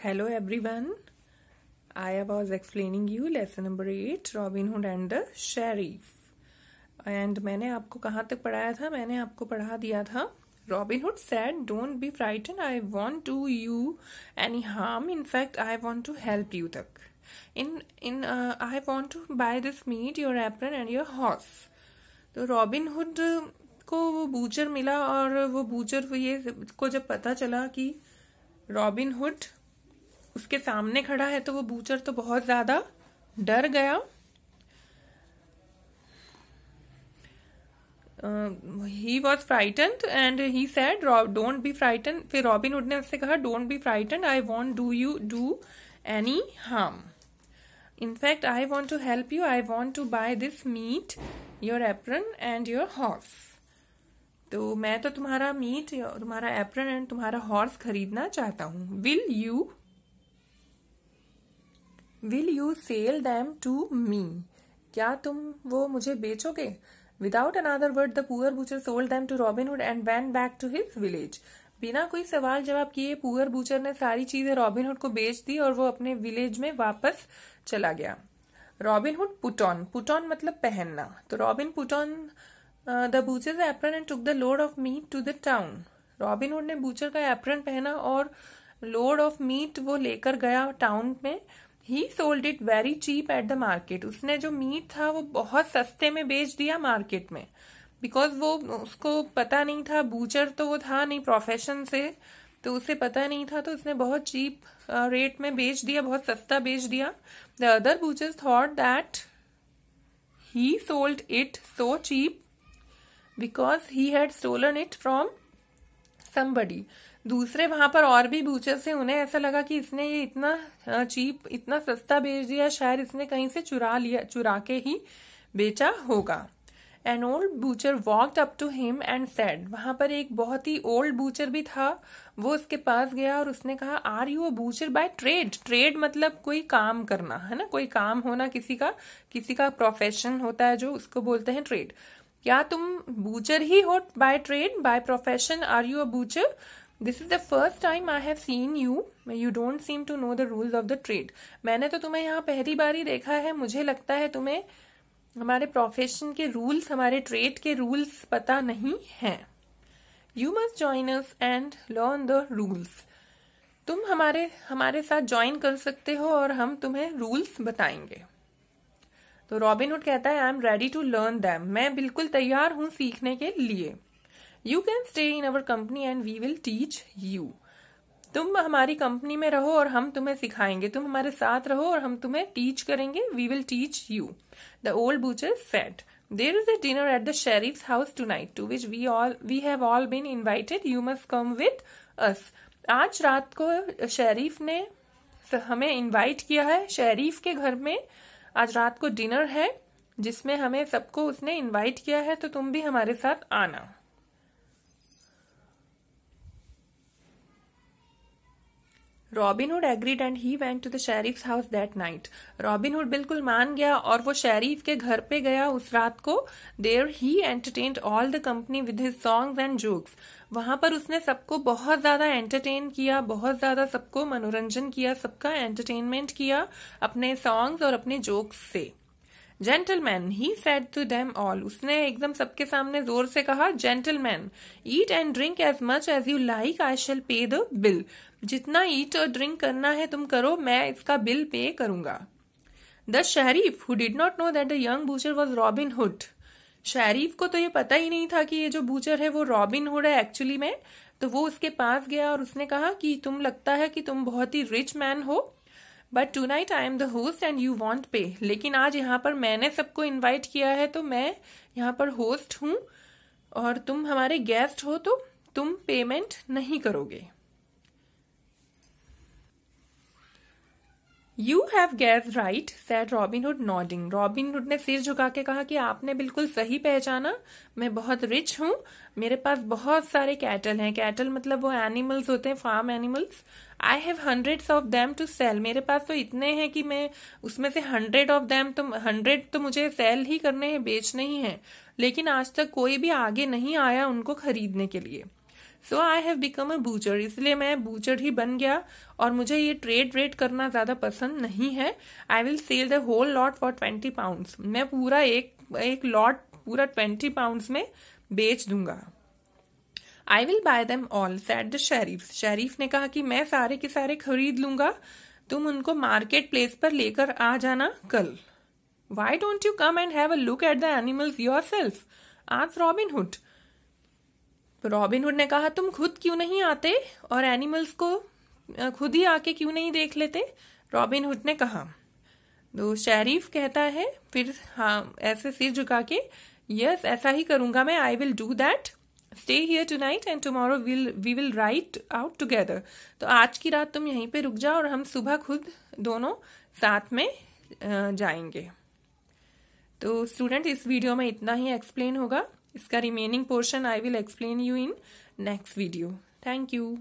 Hello everyone. I was explaining you lesson number 8 Robin Hood and the Sheriff. And मैंने आपको कहाँ तक पढ़ाया था? मैंने आपको पढ़ा दिया था Robin Hood said, "Don't be frightened. I won't do you any harm. In fact, I want to help you." तक. I want to buy this meat, your apron and your horse. तो रॉबिन हुड को वो butcher मिला और वो butcher ये को जब पता चला कि रॉबिन हुड उसके सामने खड़ा है तो वो बूचर तो बहुत ज्यादा डर गया. He was frightened and he said don't be frightened. फिर रॉबिन हुड ने उससे कहा don't be frightened. I won't do any harm. In fact I want to help you. I want to buy this meat, your apron and your horse. तो मैं तो तुम्हारा meet, तुम्हारा apron and तुम्हारा हॉर्स खरीदना चाहता हूँ. Will you sell them to me. क्या तुम वो मुझे बेचोगे? Without another word the poor butcher sold them to Robin Hood and went back to his village. बिना कोई सवाल जवाब किए पुअर बूचर ने सारी चीजें रॉबिन हुड को बेच दी और वो अपने विलेज में वापस चला गया. रॉबिन हुड पुट ऑन मतलब पहनना. तो Robin put on the butcher's apron and took the load of meat to the town. Robin Hood ने बूचर का एप्रन पहना और लोड ऑफ मीट वो लेकर गया टाउन में. He sold it very cheap at the market. उसने जो मीट था वो बहुत सस्ते में बेच दिया मार्केट में. बिकॉज वो उसको पता नहीं था, बूचर तो वो था नहीं प्रोफेशन से, तो उसे पता नहीं था, तो उसने बहुत चीप रेट में बेच दिया, बहुत सस्ता बेच दिया. The other butchers thought that he sold it so cheap because he had stolen it from somebody. दूसरे वहां पर और भी बूचर से उन्हें ऐसा लगा कि इसने ये इतना चीप, इतना सस्ता बेच दिया, शायद इसने कहीं से चुरा के ही बेचा होगा. An old butcher walked up to him and said. वहां पर एक बहुत ही ओल्ड बूचर भी था. वो उसके पास गया और उसने कहा are you a butcher by trade. Trade मतलब कोई काम करना है ना, कोई काम होना, किसी का प्रोफेशन होता है जो उसको बोलते हैं ट्रेड. क्या तुम बूचर ही हो by trade, by profession? Are you a butcher? This is the first time I have seen you. You don't seem to know the rules of the trade. मैंने तो तुम्हें यहाँ पहली बार ही देखा है. मुझे लगता है तुम्हें हमारे प्रोफेशन के रूल्स, हमारे ट्रेड के रूल्स पता नहीं हैं. You must join us and learn the rules. तुम हमारे साथ ज्वाइन कर सकते हो और हम तुम्हें रूल्स बताएंगे. तो रॉबिन हुड कहता है I am ready to learn them. मैं बिल्कुल तैयार हूं सीखने के लिए. You can stay in our company and we will teach you. तुम हमारी कंपनी में रहो और हम तुम्हें सिखाएंगे. तुम हमारे साथ रहो और हम तुम्हें टीच करेंगे. We will teach you. The old butcher said, There is a dinner at the sheriff's house tonight, to which we have all been invited. You must come with us. आज रात को शेरीफ ने हमें invite किया है. Sheriff के घर में आज रात को डिनर है जिसमें हमें सबको उसने इनवाइट किया है, तो तुम भी हमारे साथ आना. Robin Hood agreed and he went to the sheriff's house that night. Robin Hood बिल्कुल मान गया और वो शेरीफ के घर पे गया उस रात को. There he entertained all the company with his songs and jokes. वहां पर उसने सबको बहुत ज्यादा एंटरटेन किया, बहुत ज्यादा सबको मनोरंजन किया, सबका एंटरटेनमेंट किया अपने सॉन्ग्स और अपने जोक्स से. Gentleman, he said to them all. उसने एकदम सबके सामने जोर से कहा gentleman, eat and drink as much as you like. I shall pay the bill. जितना ईट और ड्रिंक करना है तुम करो, मैं इसका बिल पे करूंगा. The sheriff who did not know that the young butcher was robin hood. Sheriff को तो ये पता ही नहीं था कि ये जो बूचर है वो रॉबिन हुड है एक्चुअली में. तो वो उसके पास गया और उसने कहा कि तुम लगता है कि तुम बहुत ही रिच मैन हो, but tonight I am the host and you won't pay. लेकिन आज यहाँ पर मैंने सबको इन्वाइट किया है, तो मैं यहाँ पर होस्ट हूं और तुम हमारे गेस्ट हो, तो तुम पेमेंट नहीं करोगे. You have guessed right, said Robin Hood nodding. Robin Hood ने सिर झुका के कहा कि आपने बिल्कुल सही पहचाना. मैं बहुत रिच हूँ. मेरे पास बहुत सारे कैटल हैं. कैटल मतलब वो एनिमल्स होते हैं, farm animals. I have hundreds of them to sell. मेरे पास तो इतने हैं कि मैं उसमें से 100 of them, तो 100 तो मुझे सेल ही करने हैं, बेचने ही हैं. लेकिन आज तक कोई भी आगे नहीं आया उनको खरीदने के लिए. So I have become a butcher, इसलिए मैं बूचर ही बन गया और मुझे ये ट्रेड वेड करना ज्यादा पसंद नहीं है. I will sell the whole lot for 20 pounds, मैं पूरा एक लॉट पूरा 20 पाउंड्स में बेच दूंगा. I will buy them all said the sheriff, sheriff ने कहा कि मैं सारे के सारे खरीद लूंगा, तुम उनको मार्केट प्लेस पर लेकर आ जाना कल. Why don't you come and have a look at the animals yourself, asked robin hood. Robin Hood ने कहा तुम खुद क्यों नहीं आते और एनिमल्स को खुद ही आके क्यों नहीं देख लेते, रॉबिन हुड ने कहा. तो शेरीफ कहता है फिर हाँ ऐसे सिर झुका के, यस ऐसा ही करूंगा मैं, I will do that. Stay here tonight and tomorrow we will ride out together. तो आज की रात तुम यहीं पे रुक जाओ और हम सुबह खुद दोनों साथ में जाएंगे. तो स्टूडेंट इस वीडियो में इतना ही एक्सप्लेन होगा, इसका remaining portion I will explain you in next video. Thank you.